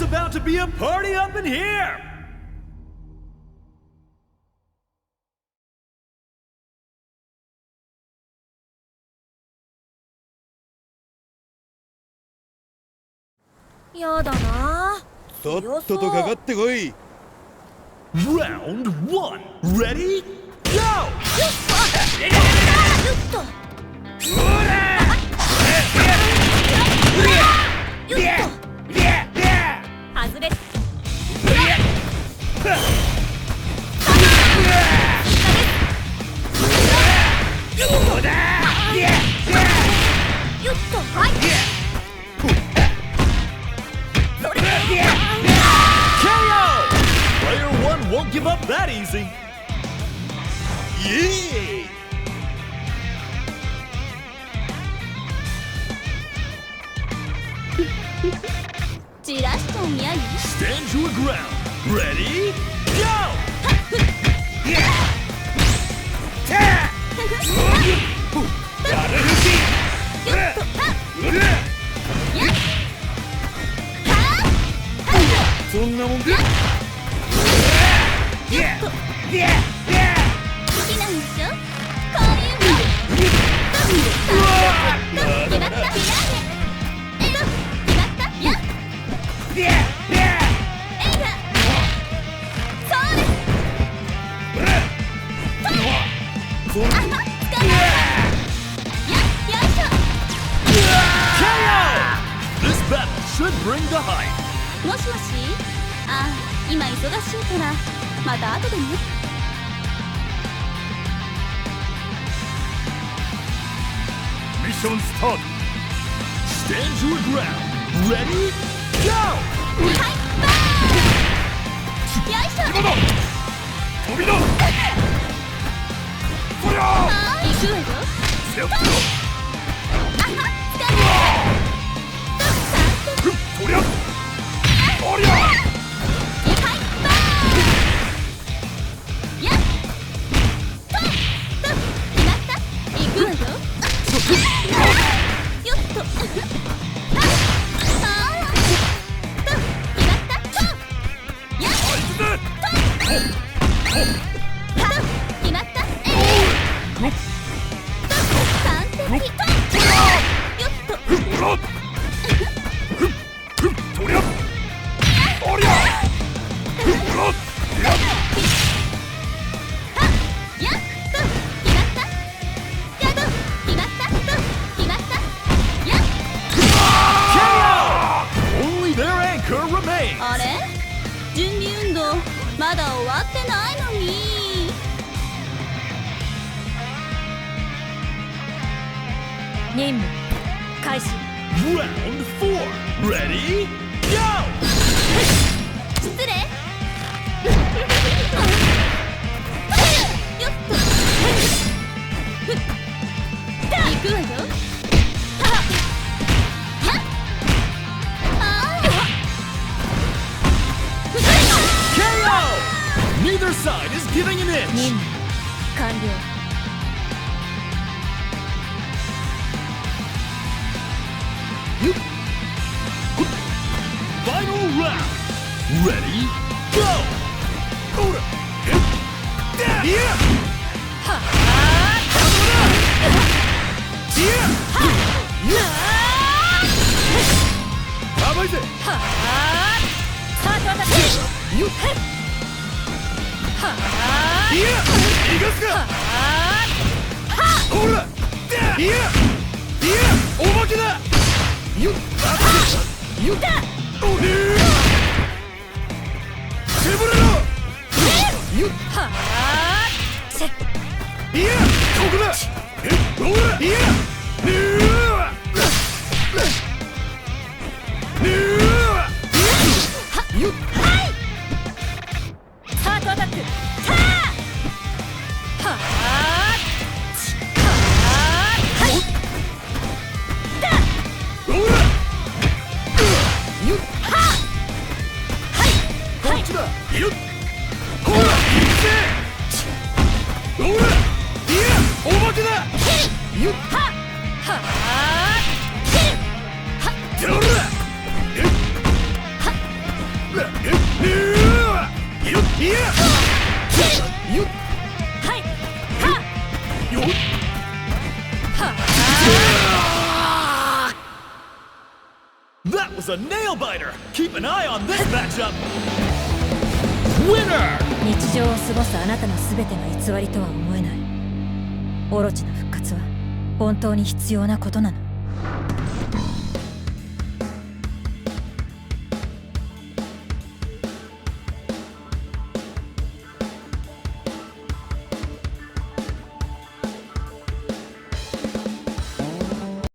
It's about to be a party up in here! やだな。とっととかかってこい。 Round 1 Ready? Go! 外れ。Won't give up that easy. Yeah! 散らしちゃいやい。 Stand your ground. Ready? Go! This battle should bring the hype. もしもし。あ、今忙しいからまた後でね。Mission start. Stand your ground. Ready? Go! はい、バーン。よいしょ。飛びだ。そりゃ。行くわよ。セット。あは、使う。そりゃ。そりゃ。はい、バーン。やっ。と、決まった。行くわよ。よっと。あれ？準備運動まだ終わってないのに。任務開始。 Round 4 Ready? Go! 失礼。よっと。行くわよ。Neither side is giving an inch. 任務完了。Final round. Ready? Go! Oda! Yeah! Ha! Yeah! How about it? You! Yeah! 逃がすか！ほら！いや！おまけだ！よっ！よっ！おねー！手ぶれろ！よっ！いや！ここだ！ほら！いや！ねー！よっ！スタートアタック。a nail biter. Keep an eye on this matchup. Winner. 日常を過ごすあなたの全てが偽りとは思えない。オロチの復活は本当に必要なことなの。